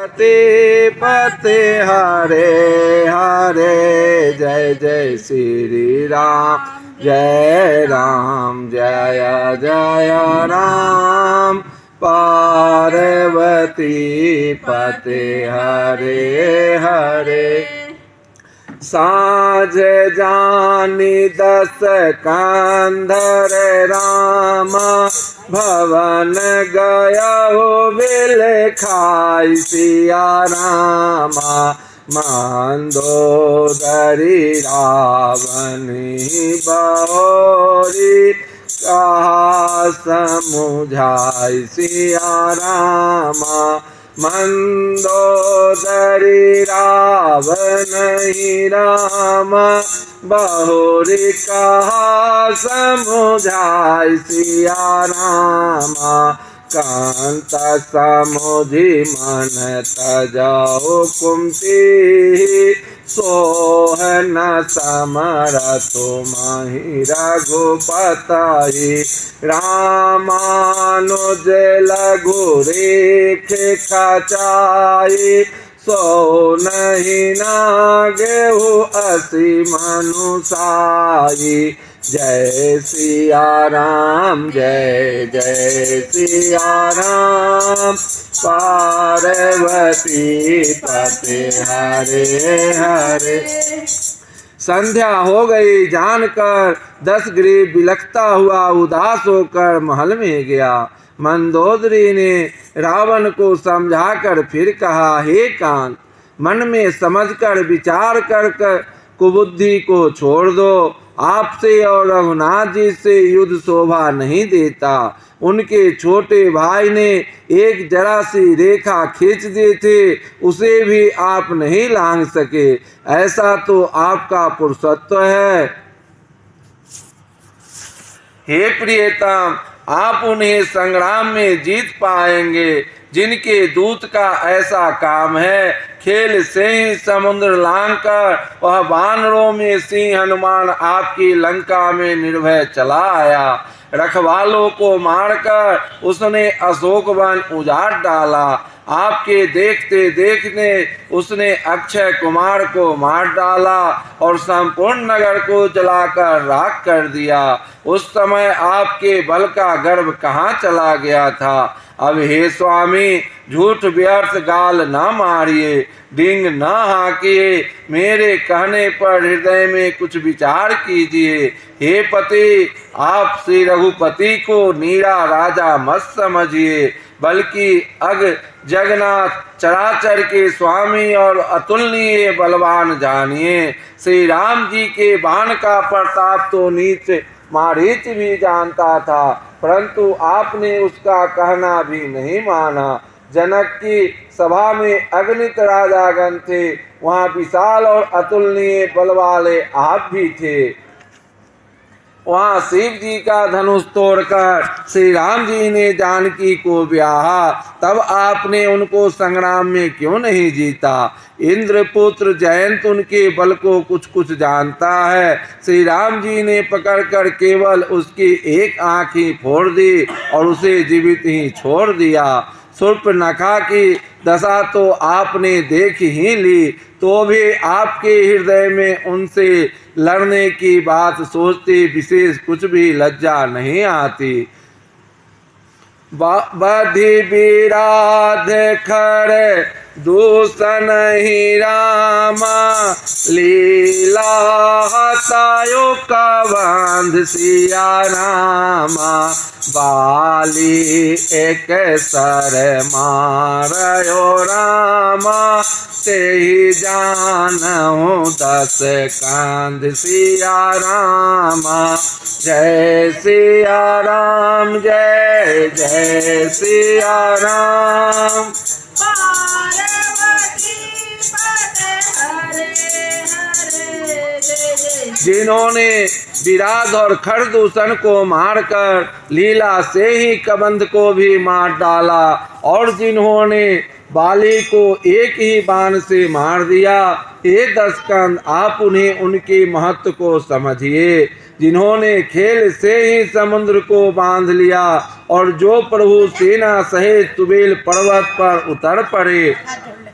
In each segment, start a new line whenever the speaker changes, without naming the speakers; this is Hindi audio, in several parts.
पते पते हरे हरे, जय जय श्री राम जय राम, जय जय राम। पार्वती पते हरे हरे, साँझ जानी 10 कंधर राम, भवन गया हो बिल खाई सिया रामा। मंदोदरी रावणी बहोरी, कहा समुझाई सिया रामा। मंदोदरी रावणी राम, बहुरी कहा समुझाई सिया रामा। कांत समुझी मन तजाओ कुंती, सोहन समरथ महि रघुपति। रामानुज लघु रेख खचाई, सो नहीं नागेहु असी मनुसाई। जय सिया राम जय जय सिया राम, पार्वती पते हरे हरे। संध्या हो गई जानकर दशग्रीव बिलखता हुआ उदास होकर महल में गया। मंदोदरी ने रावण को समझाकर फिर कहा, हे कांत, मन में समझकर विचार कर कुबुद्धि को छोड़ दो। आपसे और रघुनाथ जी से युद्ध शोभा नहीं देता। उनके छोटे भाई ने एक जरा सी रेखा खींच दी थी, उसे भी आप नहीं लांघ सके। ऐसा तो आपका पुरुषत्व है। हे प्रियतम, आप उन्हें संग्राम में जीत पाएंगे जिनके दूत का ऐसा काम है। खेल से ही समुद्र लांघकर वह वानरों में सिंह हनुमान आपकी लंका में निर्भय चला आया। रखवालों को मारकर उसने अशोक वन उजाड़ डाला। आपके देखते देखते उसने अक्षय कुमार को मार डाला और संपूर्ण नगर को जलाकर राख कर दिया। उस समय आपके बल का गर्व कहाँ चला गया था। अब हे स्वामी, झूठ व्यर्थ गाल न मारिए, डिंग न हाकिए, मेरे कहने पर हृदय में कुछ विचार कीजिए। हे पति, आप श्री रघुपति को नीरा राजा मत समझिए, बल्कि अग जगन्नाथ चराचर के स्वामी और अतुलनीय बलवान जानिए। श्री राम जी के बाण का प्रताप तो नीच मारीच भी जानता था, परंतु आपने उसका कहना भी नहीं माना। जनक की सभा में अगणित राजागण थे, वहाँ विशाल और अतुलनीय बल वाले आप भी थे। वहाँ शिव जी का धनुष तोड़कर श्री राम जी ने जानकी को ब्याहा, तब आपने उनको संग्राम में क्यों नहीं जीता। इंद्रपुत्र जयंत उनके बल को कुछ कुछ जानता है। श्री राम जी ने पकड़कर केवल उसकी एक आँख ही फोड़ दी और उसे जीवित ही छोड़ दिया। शूर्पणखा की दशा तो आपने देख ही ली, तो भी आपके हृदय में उनसे लड़ने की बात सोचते विशेष कुछ भी लज्जा नहीं आती। बधि विराध खर दूषण ही रामा, लीला हतायो का बांध सिया रामा। बाली एक सर मारयो रामा, ते ही जानहु 10 कंध सिया रामा। जय सिया राम जय जय सिया राम, जिन्होंने विराध और खरदूषण को मारकर लीला से ही कबंध को भी मार डाला, और जिन्होंने बाली को एक ही बाण से मार दिया। हे 10 कंद, आप उन्हें उनके महत्व को समझिए। जिन्होंने खेल से ही समुद्र को बांध लिया, और जो प्रभु सेना सहित तुबेल पर्वत पर उतर पड़े।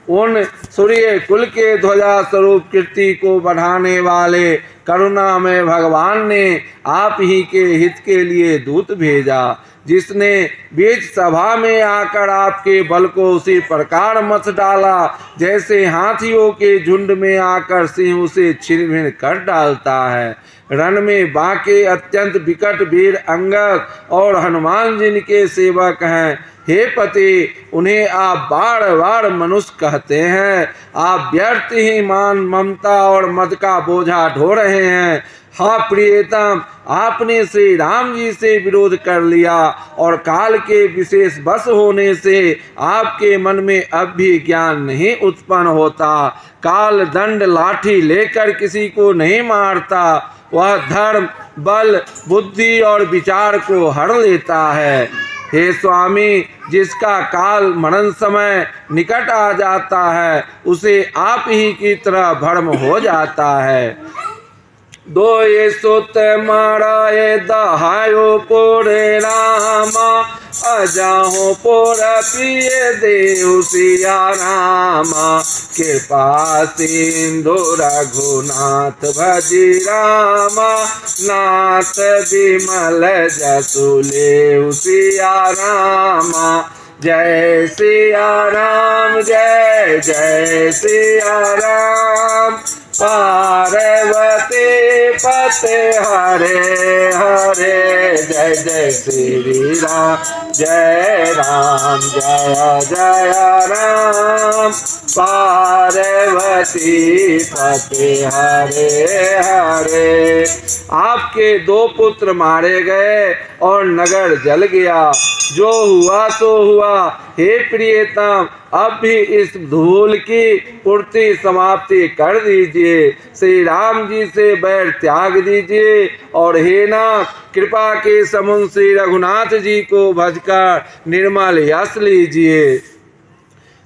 उन सूर्य कुल के ध्वजा स्वरूप कीर्ति को बढ़ाने वाले करुणामय भगवान ने आप ही के हित के लिए दूत भेजा, जिसने बीच सभा में आकर आपके बल को उसी प्रकार मत डाला जैसे हाथियों के झुंड में आकर सिंह उसे छिन-भिन कर डालता है। रण में बाके अत्यंत विकट वीर अंगद और हनुमान जिनके सेवक हैं। हे पति, उन्हें आप बार बार मनुष्य कहते हैं। आप व्यर्थ ही मान, ममता और मद का बोझा ढो रहे हैं। हाँ प्रियतम, आपने श्री राम जी से विरोध कर लिया और काल के विशेष बस होने से आपके मन में अब भी ज्ञान नहीं उत्पन्न होता। काल दंड लाठी लेकर किसी को नहीं मारता, वह धर्म, बल, बुद्धि और विचार को हर लेता है। हे स्वामी, जिसका काल मरण समय निकट आ जाता है उसे आप ही की तरह भ्रम हो जाता है। दो ये सुत माराए दहायो पुरे रामा, अजाहो पुर प्रिय देव सिया रामा। कृपा सिंधु रघुनाथ भजी रामा, नाथ विमल जसु लेउ सिया रामा। जय सिया राम, जय जय सिया राम। पार्वती पते हरे हरे, जय जय श्री राम, जय राम, जय जय राम। पार्वती पते हरे हरे। आपके दो पुत्र मारे गए और नगर जल गया। जो हुआ तो हुआ। हे प्रियतम, अब भी इस धूल की पूर्ति समाप्ति कर दीजिए। श्री राम जी से बैर त्याग दीजिए और हे नाथ, कृपा के समुद्र श्री रघुनाथ जी को भजकर निर्मल यश लीजिए।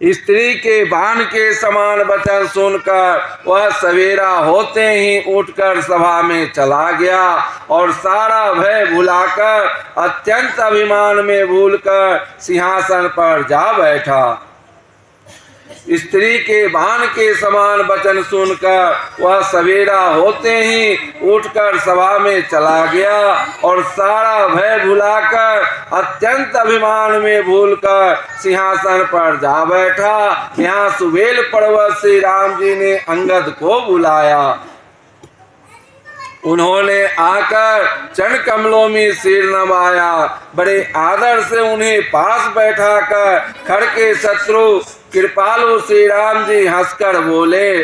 स्त्री के बाण के समान वचन सुनकर वह सवेरा होते ही उठकर सभा में चला गया और सारा भय भुलाकर अत्यंत अभिमान में भूलकर सिंहासन पर जा बैठा। स्त्री के बाण के समान वचन सुनकर वह सवेरा होते ही उठकर सभा में चला गया और सारा भय भुलाकर अत्यंत अभिमान में भूलकर सिंहासन पर जा बैठा। यहाँ सुबेल पर्वत से राम जी ने अंगद को बुलाया। उन्होंने आकर चरण कमलों में सिर नवाया। बड़े आदर से उन्हें पास बैठाकर खड़के शत्रु कृपालु श्री राम जी हंसकर बोले,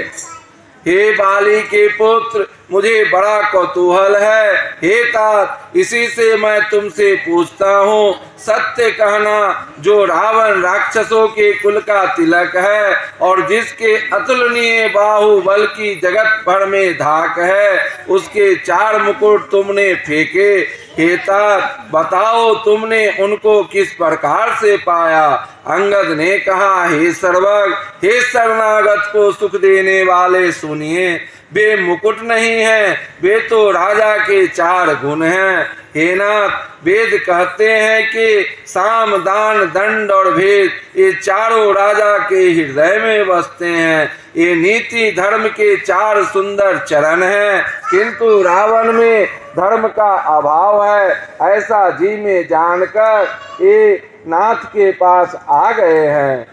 हे बाली के पुत्र, मुझे बड़ा कौतूहल है। हे तात, इसी से मैं तुमसे पूछता हूँ, सत्य कहना, जो रावण राक्षसों के कुल का तिलक है और जिसके अतुलनीय बाहुबल की जगत भर में धाक है, उसके 4 मुकुट तुमने फेंके। हे तात, बताओ तुमने उनको किस प्रकार से पाया? अंगद ने कहा, हे सर्वज्ञ, हे शरणागत को सुख देने वाले सुनिए, वे मुकुट नहीं हैं, वे तो राजा के 4 गुण हैं। हे नाथ, वेद कहते हैं कि साम, दान, दंड और भेद ये चारों राजा के हृदय में बसते हैं। ये नीति धर्म के 4 सुंदर चरण हैं, किंतु रावण में धर्म का अभाव है, ऐसा जी में जानकर ये नाथ के पास आ गए हैं।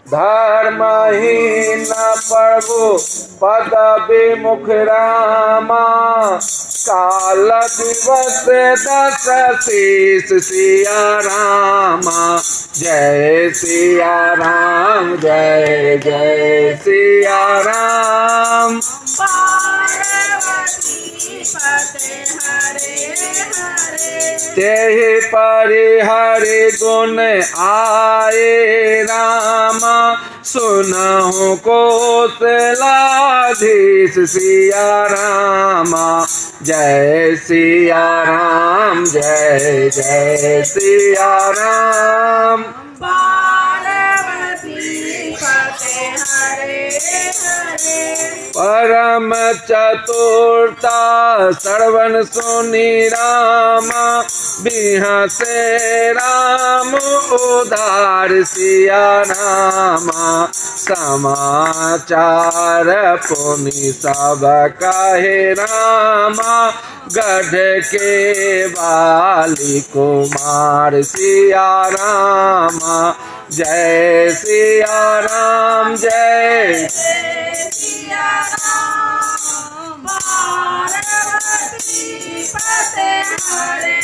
धर्महीन प्रभु पद विमुख रामा, काल दिवस 10 शीस सिया रामा। जय सिया राम, जय जय सिया राम। तेहि परिहरि गुण आए रामा, सुनहु कौशलाधीश सिया रामा। जय सिया राम, जय जय सिया राम। परम चतुरता श्रवण सुनि रामा, बिहसे राम उदार सिया रामा। समाचार पुनि सब कहे रामा, गढ़ के बाली कुमार सिया रामा। जय सिया राम, जय सिया राम। पार्वती पते हरे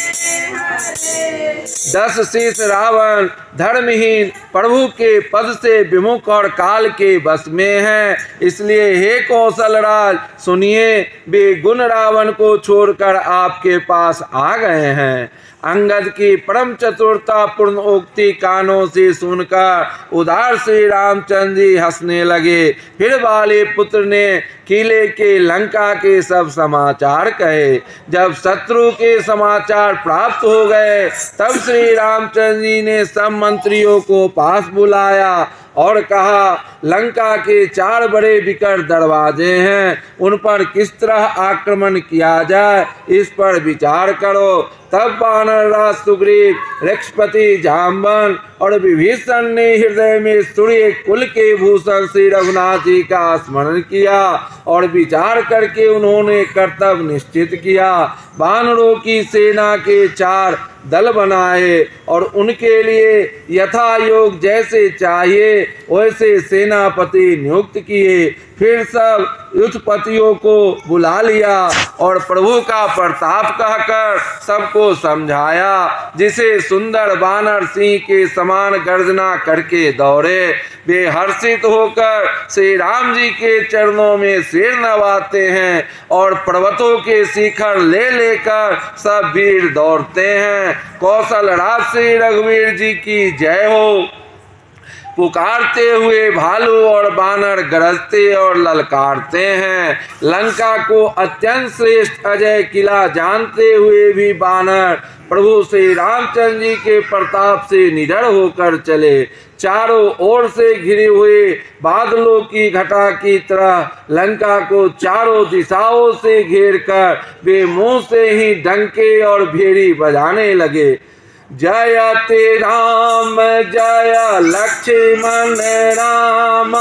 हरे। 10 शीश रावण धर्महीन प्रभु के पद से विमुख और काल के वश में है, इसलिए हे कौशल राज सुनिए, वे गुण रावण को छोड़कर आपके पास आ गए हैं। अंगद की परम चतुरता पूर्ण उक्ति कानों से सुनकर उदार श्री रामचंद्र जी हंसने लगे। फिर वाली पुत्र ने किले के लंका के सब समाचार कहे। जब शत्रु के समाचार प्राप्त हो गए, तब श्री रामचंद्र जी ने सब मंत्रियों को पास बुलाया और कहा, लंका के 4 बड़े विकट दरवाजे हैं, उन पर किस तरह आक्रमण किया जाए, इस पर विचार करो। तब वानर राज सुग्रीव, रक्षपति जाम्बन और विभीषण ने हृदय में सूर्य कुल के भूषण श्री रघुनाथ जी का स्मरण किया और विचार करके उन्होंने कर्तव्य निश्चित किया। वानरों की सेना के 4 दल बनाए और उनके लिए यथा योग जैसे चाहिए वैसे सेनापति नियुक्त किए। फिर सब युद्धपतियों को बुला लिया और प्रभु का प्रताप कहकर सबको समझाया। जिसे सुंदर वानर सिंह के समान गर्जना करके दौड़े, वे हर्षित होकर श्री राम जी के चरणों में सिर नवाते हैं और पर्वतों के शिखर ले लेकर सब वीर दौड़ते हैं। कौशल राज श्री रघुवीर जी की जय हो। पुकारते हुए भालू और बानर गरजते और ललकारते हैं। लंका को अत्यंत श्रेष्ठ अजय किला जानते हुए भी बानर प्रभु श्री रामचंद्र जी के प्रताप से निडर होकर चले। चारों ओर से घिरे हुए बादलों की घटा की तरह लंका को चारों दिशाओं से घेरकर वे मुंह से ही डंके और भेरी बजाने लगे। जयते राम जय लक्ष्मण राम,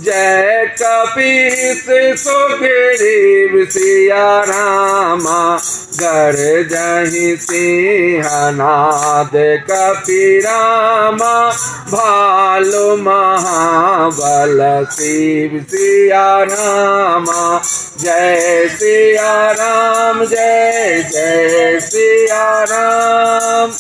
जय कपीस सुग्रीव सिया राम। गर्जहि सिंहनाद कपीराम, भालु महाबल शिव सिया राम। जय सिया राम, जय जय सिया राम।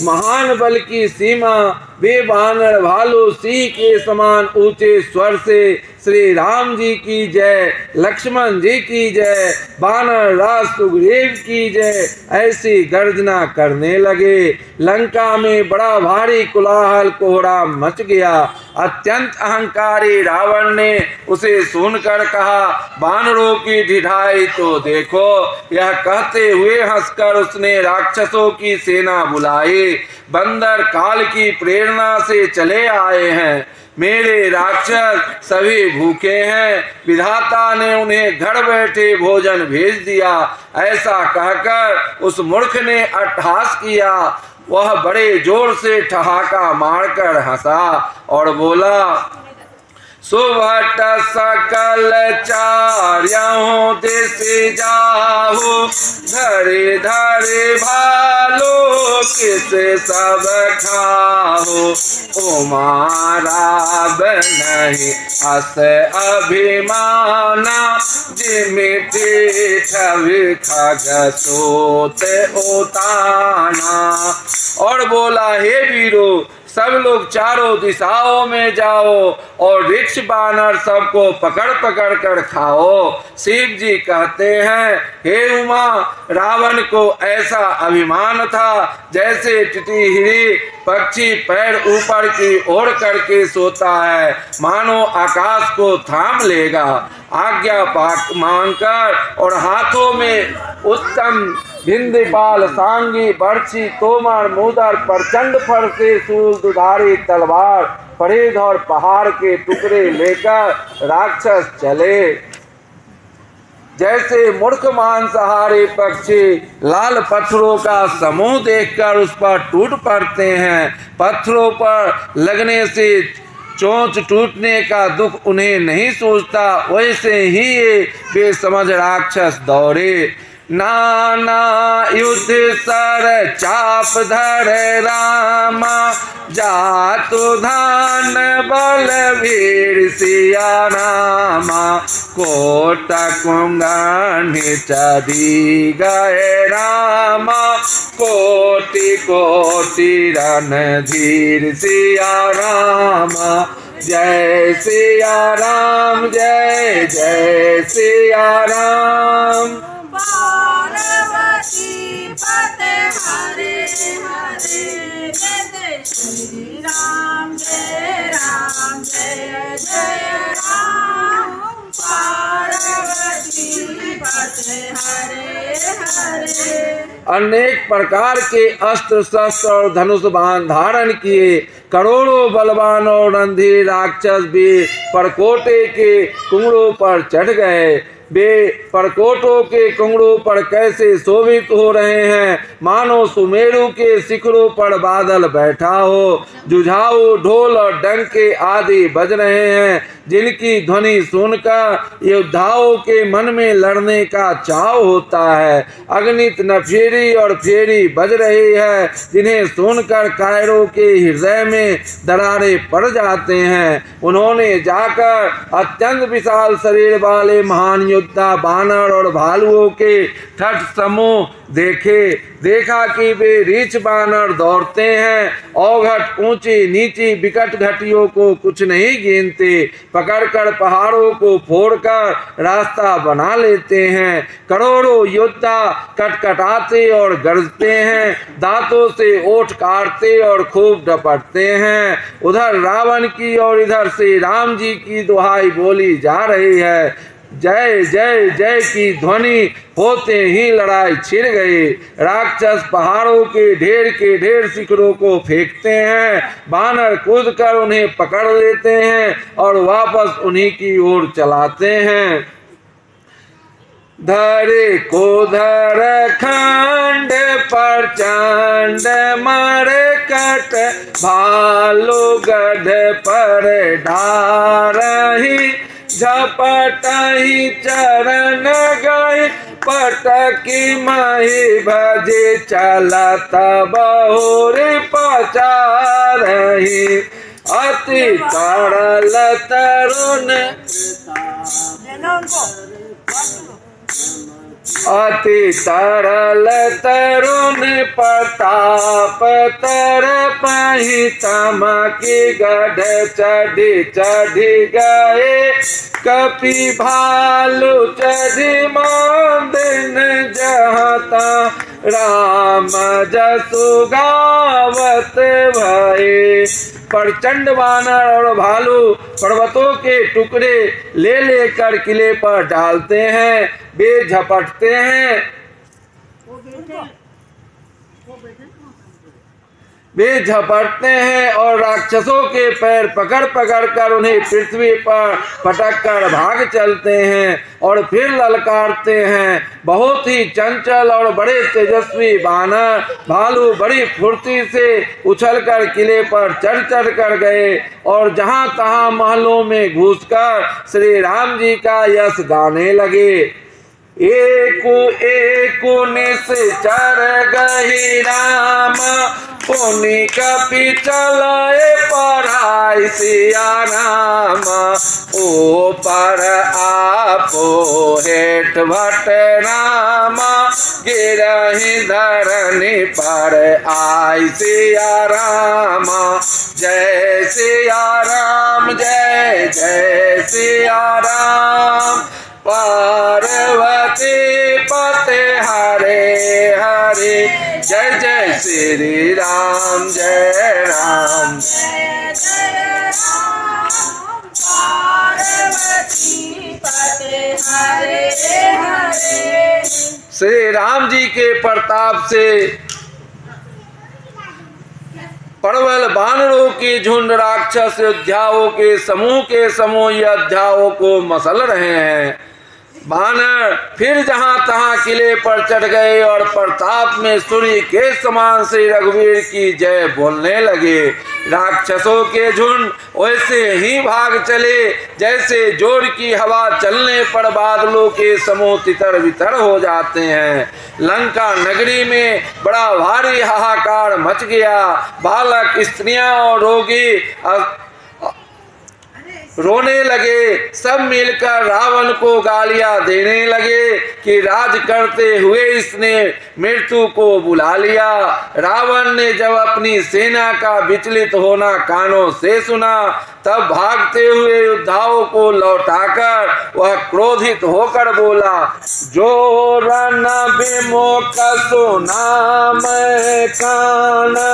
महान बल की सीमा वे वानर भालू सिंह के समान ऊंचे स्वर से श्री राम जी की जय, लक्ष्मण जी की जय, वानर राज सुग्रीव की जय ऐसी गर्जना करने लगे। लंका में बड़ा भारी कोलाहल कोहरा मच गया। अत्यंत अहंकारी रावण ने उसे सुनकर कहा, वानरों की ढिठाई तो देखो। यह कहते हुए हंसकर उसने राक्षसों की सेना बुलाई। बंदर काल की प्रेरणा से चले आए हैं, मेरे राक्षस सभी भूखे हैं, विधाता ने उन्हें घर बैठे भोजन भेज दिया। ऐसा कहकर उस मूर्ख ने अट्टहास किया। वह बड़े जोर से ठहाका मारकर हंसा और बोला, सुभट सकल चार्यों दिस जाहु, धरे धरे भालो किस सब खाहो। उमाराब नहीं अस अभिमाना, जिमिति छवि खग सोत उताना। और बोला, हे वीरो, सब लोग चारों दिशाओं में जाओ और वृक्ष बानर सबको पकड़ पकड़ कर खाओ। शिव जी कहते हैं, हे उमा, रावण को ऐसा अभिमान था जैसे टिटहिरी पक्षी पैर ऊपर की ओर करके सोता है, मानो आकाश को थाम लेगा। आज्ञा मांगकर और हाथों में उत्तम भिंदपाल, सांगी, बर्छी, तोमर, मुदर, प्रचंड फरसे, शूल, दुधारी तलवार, परिध और पहाड़ के टुकड़े लेकर राक्षस चले। जैसे मूर्ख मांसाहारी पक्षी लाल पत्थरों का समूह देखकर उस पर टूट पड़ते हैं, पत्थरों पर लगने से चोंच टूटने का दुख उन्हें नहीं सूझता, वैसे ही ये बेसमझ राक्षस दौड़े। नाना युद्ध सर चाप धर रामा, जातु धान बल वीर सिया रामा, कोट कुंगनि चढ़ी गए रामा, कोटि कोटि रणधीर सिया रामा। जय सिया राम, जय जय सिया राम।
पार्वती पते हरे हरे, जय श्री राम जय राम, जय जय राम। पार्वती पते हरे हरे।
अनेक प्रकार के अस्त्र शस्त्र और धनुष बाण धारण किए करोड़ों बलवान और रणधीर राक्षस भी परकोटे के कुंगड़ों पर चढ़ गए। वे परकोटों के कुंगड़ों पर कैसे शोभित हो रहे हैं, मानो सुमेरु के शिखरों पर बादल बैठा हो। जुझाऊ ढोल और डंके आदि बज रहे हैं, जिनकी ध्वनि सुनकर योद्धाओं के मन में लड़ने का चाव होता है। अगणित नफेरी और फेरी बज रही है, जिन्हें सुनकर कायरों के हृदय में दरारें पड़ जाते हैं। उन्होंने जाकर अत्यंत विशाल शरीर वाले महान योद्धा बानर और भालुओं के ठठ समूह देखा कि वे रीछ बानर दौड़ते हैं, औघट ऊंची नीची विकट घटियों को कुछ नहीं गिनते, पकड़कर पहाड़ों को फोड़कर रास्ता बना लेते हैं। करोड़ों योद्धा कटकटाते और गरजते हैं, दांतों से ओठ काटते और खूब डपटते हैं। उधर रावण की और इधर से राम जी की दुहाई बोली जा रही है। जय जय जय की ध्वनि होते ही लड़ाई छिड़ गई। राक्षस पहाड़ों के ढेर शिखरों को फेंकते हैं, बानर कूदकर उन्हें पकड़ लेते हैं और वापस उन्हीं की ओर चलाते हैं। धरे को धर खंड प्रचंड मरे कट, भालू गढ़ पर ढारही, झपटही चरण गई, पटकी मही भजे चलत बहुरी पचारही। अति तरल तरुण अति तरल तरुण प्रताप तर पही, तमकी गढ़ चढ़ी गए, कपि भालू चढ़ी मांदिन जहता, राम जसु गावत भये। प्रचंड बानर और भालू पर्वतों के टुकड़े ले लेकर किले पर डालते हैं, वे झपटते हैं, और राक्षसों के पैर पकड़ कर उन्हें पृथ्वी पर पटक कर भाग चलते हैं और फिर ललकारते हैं। बहुत ही चंचल और बड़े तेजस्वी बानर भालू बड़ी फुर्ती से उछलकर किले पर चढ़ कर गए और जहां तहां महलों में घुसकर श्री राम जी का यश गाने लगे। एको निश्चर गही राम, पुनि कपि चलाए पढ़ाई सिया राम, ओ पर आपो हेठ भट राम, गिरहि धरनी पर आई सिया राम। जय सिया राम, जय जय सिया राम। पार्वती पते हरे हरे, जय जय श्री राम, जय राम
जय जय राम। पार्वती पते हरे हरे।
श्री राम जी के प्रताप से प्रबल बानरों की झुंड राक्षस योद्धाओं के समूह योद्धाओं को मसल रहे हैं। बानर फिर जहां तहां किले पर चढ़ गए और प्रताप में सूर्य के समान श्री रघुवीर की जय बोलने लगे। राक्षसों के झुंड वैसे ही भाग चले जैसे जोर की हवा चलने पर बादलों के समूह तितर बितर हो जाते हैं। लंका नगरी में बड़ा भारी हाहाकार मच गया। बालक, स्त्रियां और रोगी रोने लगे। सब मिलकर रावण को गालियां देने लगे कि राज करते हुए इसने मृत्यु को बुला लिया। रावण ने जब अपनी सेना का विचलित होना कानों से सुना तब भागते हुए योद्धाओं को लौटाकर वह क्रोधित होकर बोला, जो रण विमुख सुना मैं काना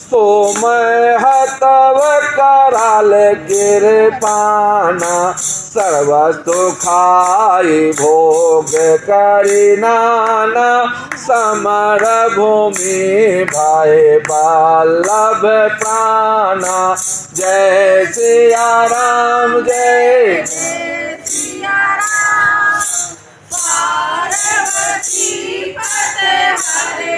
तो मैं हतव कराल गिर पाना। सर्व सुखाई भोग करी नाना समर भूमि भय बल्लभ प्राणा। जय सिया राम जय
सिया राम। पार्वती पते हरे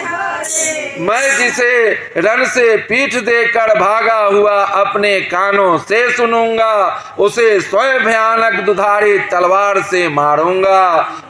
हरे।
मैं जिसे रण से पीठ देकर भागा हुआ अपने कानों से सुनूंगा उसे स्वयं भयानक दुधारी तलवार से मारूंगा।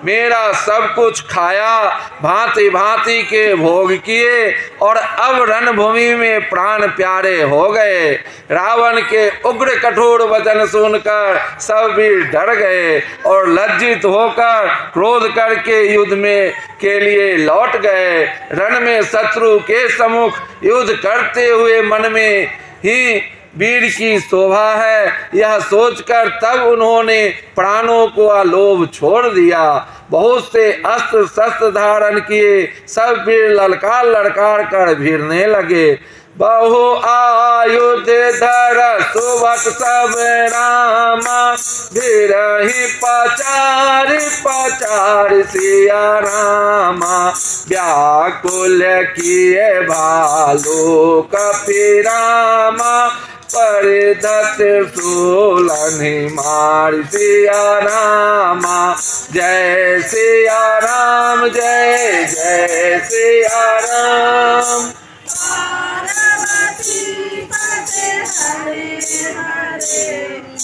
मेरा सब कुछ खाया, भांति भांति के भोग किए और अब रणभूमि में प्राण प्यारे हो गए। रावण के उग्र कठोर वचन सुनकर सब वीर डर गए और लज्जित होकर क्रोध करके युद्ध में के लिए लौट गए। रण में शत्रु के सम्मुख युद्ध करते हुए मन में ही वीर की शोभा है, यह सोचकर तब उन्होंने प्राणों को लोभ छोड़ दिया। बहुत से अस्त्र शस्त्र धारण किए सब वीर ललकार ललकार कर भिड़ने लगे। बहु आयुध धर सुवत सब रामा बिरही पचार पचार सिया रामा। व्याकुल किए भालू कपिरामा परिदत सूलनि मार सिया रामा। जय सिया राम जय जय सिया राम।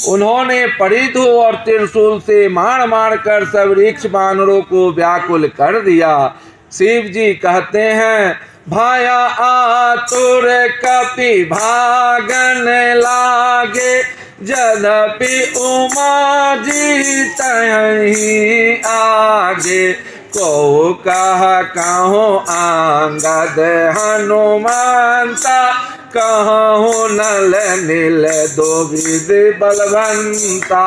उन्होंने परिधु और त्रिशूल से मार मार कर सब वृक्ष बानरों को व्याकुल कर दिया। शिव जी कहते हैं, भाया आतुर कपि भागन लागे यद्यपि उमा जी तहीं आगे। को कह कहो आंगद हनुमंता कहूँ नल नील दो विद बलवंता।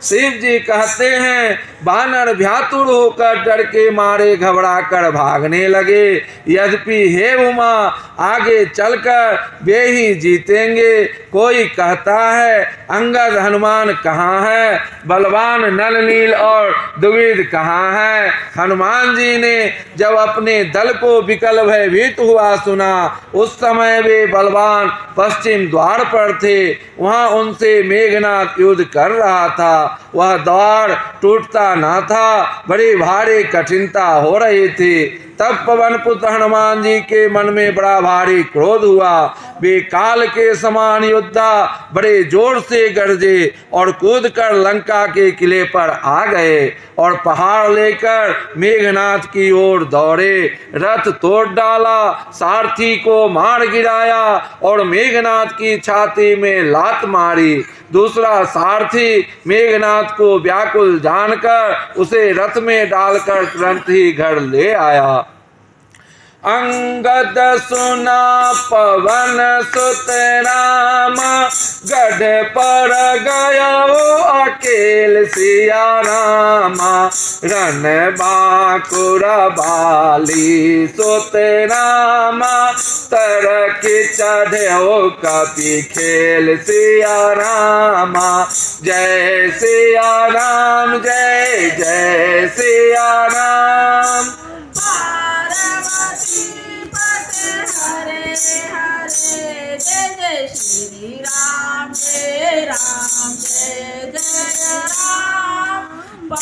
शिव जी कहते हैं, बानर व्याकुल होकर डर के मारे घबरा कर भागने लगे। यद्यपि हे उमा आगे चलकर वे ही जीतेंगे। कोई कहता है अंगद हनुमान कहाँ है, बलवान नल नील और द्विविद कहाँ है। हनुमान जी ने जब अपने दल को विकल भयभीत हुआ सुना उस समय वे बलवान पश्चिम द्वार पर थे। वहां उनसे मेघनाथ युद्ध कर रहा था। वह द्वार टूटता न था, बड़ी भारी कठिनता हो रही थी। तब पवन पुत्र हनुमान जी के मन में बड़ा भारी क्रोध हुआ। वे काल के समान योद्धा बड़े जोर से गरजे और कूदकर लंका के किले पर आ गए और पहाड़ लेकर मेघनाथ की ओर दौड़े। रथ तोड़ डाला, सारथी को मार गिराया और मेघनाथ की छाती में लात मारी। दूसरा सारथी मेघनाथ को व्याकुल जानकर उसे रथ में डालकर तुरंत ही घर ले आया। अंगद सुना पवन सुत राम गढ़ पर गया अकेल सिया रामा। रन बाकुर बाली सुत रामा तरक चढ़े कपि खेल सिया रामा। जय सिया राम जय जय सिया राम।
हरे जय जय श्री राम जय जय राम।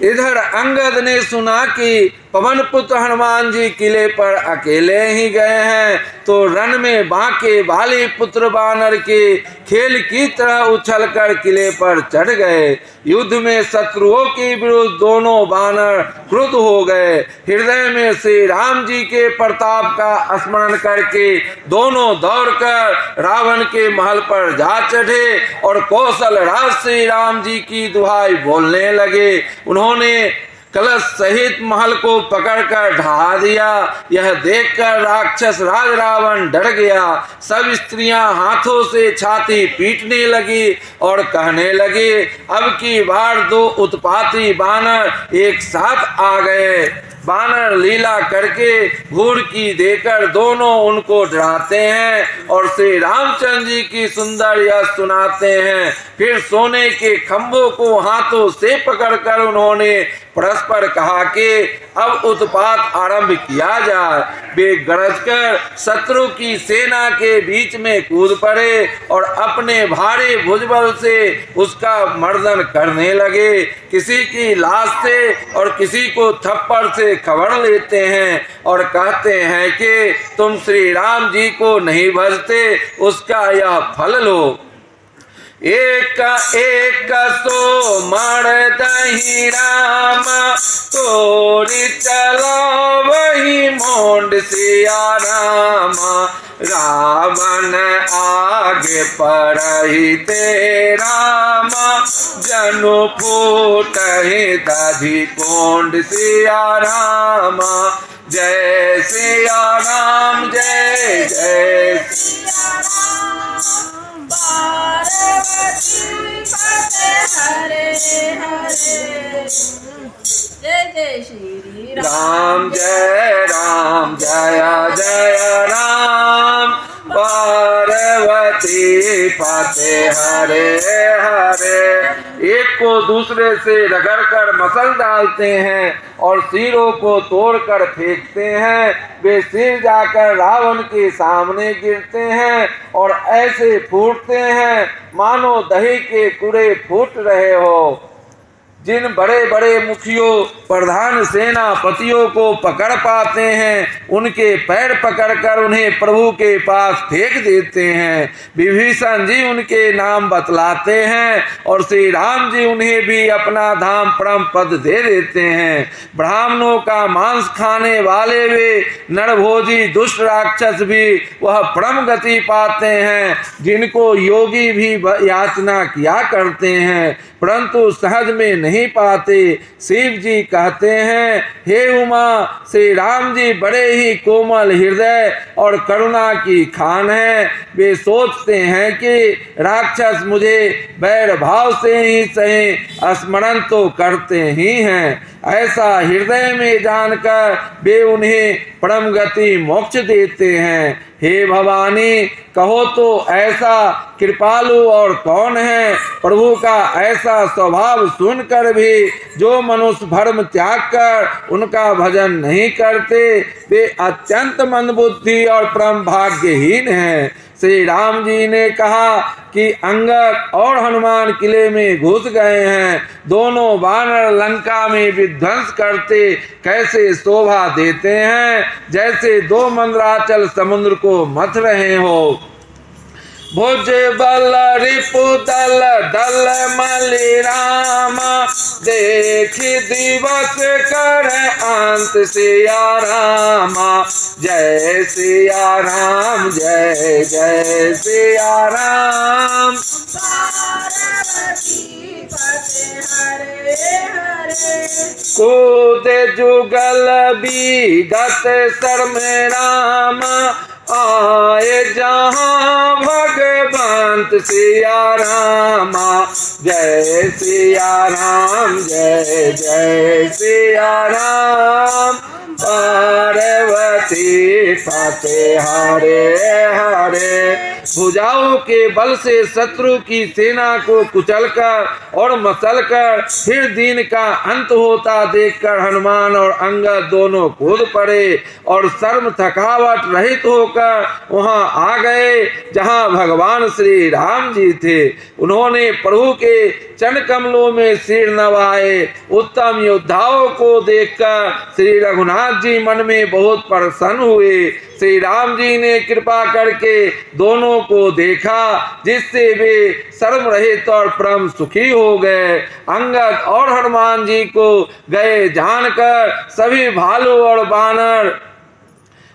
इधर अंगद ने सुना कि पवन पुत्र हनुमान जी किले पर अकेले ही गए हैं, तो रण में बांके वाली पुत्र बानर के खेल की तरह उछलकर किले पर चढ़ गए। युद्ध में शत्रुओं के विरुद्ध दोनों बानर क्रुद्ध हो गए। हृदय में श्री राम जी के प्रताप का स्मरण करके दोनों दौड़कर रावण के महल पर जा चढ़े और कौशल राज श्री राम जी की दुहाई बोलने लगे। उन्होंने कलश सहित महल को पकड़कर ढहा दिया। यह देखकर राक्षस राज रावण डर गया। सब स्त्रियां हाथों से छाती पीटने लगी और कहने लगी, अब की बार दो उत्पाती बानर एक साथ आ गए। बानर लीला करके घूर की देकर दोनों उनको डराते हैं और श्री रामचंद्र जी की सुंदर यश सुनाते हैं। फिर सोने के खंभों को हाथों से पकड़कर उन्होंने परस्पर कहा कि अब उत्पात आरंभ किया जाए। वे गरजकर शत्रु की सेना के बीच में कूद पड़े और अपने भारी भुजबल से उसका मर्दन करने लगे। किसी की लाश से और किसी को थप्पड़ से खबर लेते हैं और कहते हैं कि तुम श्री राम जी को नहीं भजते, उसका यह फल लो। एक एक सो मर दही राम, तोरी चलो वही मोंड सिया राम। रावण आगे परही ते राम, जनु फूट ही दधी कोंड सिया राम। जय सिया राम, जय जय
सिया राम। पार्वती पते हरे हरे, जय जय श्री
राम। जय राम, जय जय राम। पार्वती पते हरे हरे। एक को दूसरे से रगड़कर मसल डालते हैं और सिरों को तोड़कर फेंकते हैं। वे सिर जाकर रावण के सामने गिरते हैं और ऐसे फूटते हैं मानो दही के कुरे फूट रहे हो। जिन बड़े बड़े मुखियों प्रधान सेनापतियों को पकड़ पाते हैं, उनके पैर पकड़कर उन्हें प्रभु के पास फेंक देते हैं। विभीषण जी उनके नाम बतलाते हैं और श्री राम जी उन्हें भी अपना धाम परम पद दे देते हैं। ब्राह्मणों का मांस खाने वाले वे नरभोजी दुष्ट राक्षस भी वह परम गति पाते हैं, जिनको योगी भी याचना किया करते हैं परंतु सहज में नहीं पाते। शिव जी कहते हैं, हे उमा, श्री राम जी बड़े ही कोमल हृदय और करुणा की खान है। वे सोचते हैं कि राक्षस मुझे बैर भाव से ही सही स्मरण तो करते ही हैं। ऐसा हृदय में जानकर वे उन्हें परम गति मोक्ष देते हैं। हे भवानी, कहो तो ऐसा कृपालु और कौन है? प्रभु का ऐसा स्वभाव सुनकर भी जो मनुष्य धर्म त्याग कर उनका भजन नहीं करते, वे अत्यंत मंदबुद्धि और परम भाग्यहीन हैं। श्री राम जी ने कहा कि अंगद और हनुमान किले में घुस गए हैं। दोनों वानर लंका में विध्वंस करते कैसे शोभा देते हैं, जैसे दो मंदराचल समुद्र को मथ रहे हो। भुज बल रिपु दल दल मलि राम, देखि दिवस कर अंत सिया राम। जय सिया राम, जय जय सिया राम।
पार्वती पते हरे हरे,
कूदे जुगल बीगत शर्म राम। आए जहाँ भगवंत सिया राम। जय सिया राम, जय जय सिया राम। पार्वती पते हरे हरे। भुजाओं के बल से शत्रु की सेना को कुचलकर और मसलकर फिर दिन का अंत होता देखकर हनुमान और अंगद दोनों कूद पड़े और शर्म थकावट रहित होकर वहां आ गए जहां भगवान श्री राम जी थे। उन्होंने प्रभु के चरण कमलों में सिर नवाए। उत्तम योद्धाओं को देखकर श्री रघुनाथ जी मन में बहुत प्रसन्न हुए। श्री राम जी ने कृपा करके दोनों को देखा, जिससे वे शर्म रहित और परम सुखी हो गए। अंगद और हनुमान जी को गए जानकर सभी भालू और बानर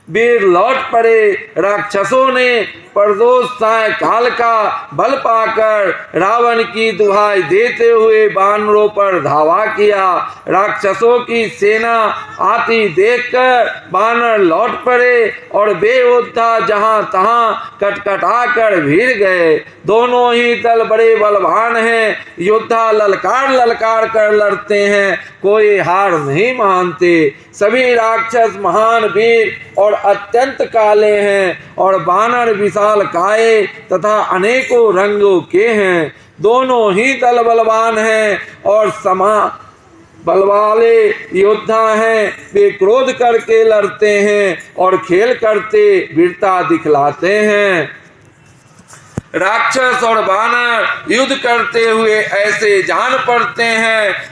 वीर लौट पड़े। राक्षसों ने प्रदोष साय काल का बल पाकर रावण की दुहाई देते हुए बानरों पर धावा किया। राक्षसों की सेना आती देखकर बानर लौट पड़े और वे योद्धा जहां तहां कटकटाकर भीड़ गए। दोनों ही दल बड़े बलवान हैं। योद्धा ललकार ललकार कर लड़ते हैं, कोई हार नहीं मानते। सभी राक्षस महान वीर और अत्यंत काले हैं और बानर विशाल काय तथा अनेकों रंगों के हैं। दोनों ही दल बलवान हैं और समा बल वाले योद्धा हैं। वे क्रोध करके लड़ते हैं और खेल करते वीरता दिखलाते हैं। राक्षस और बानर युद्ध करते हुए ऐसे जान पड़ते हैं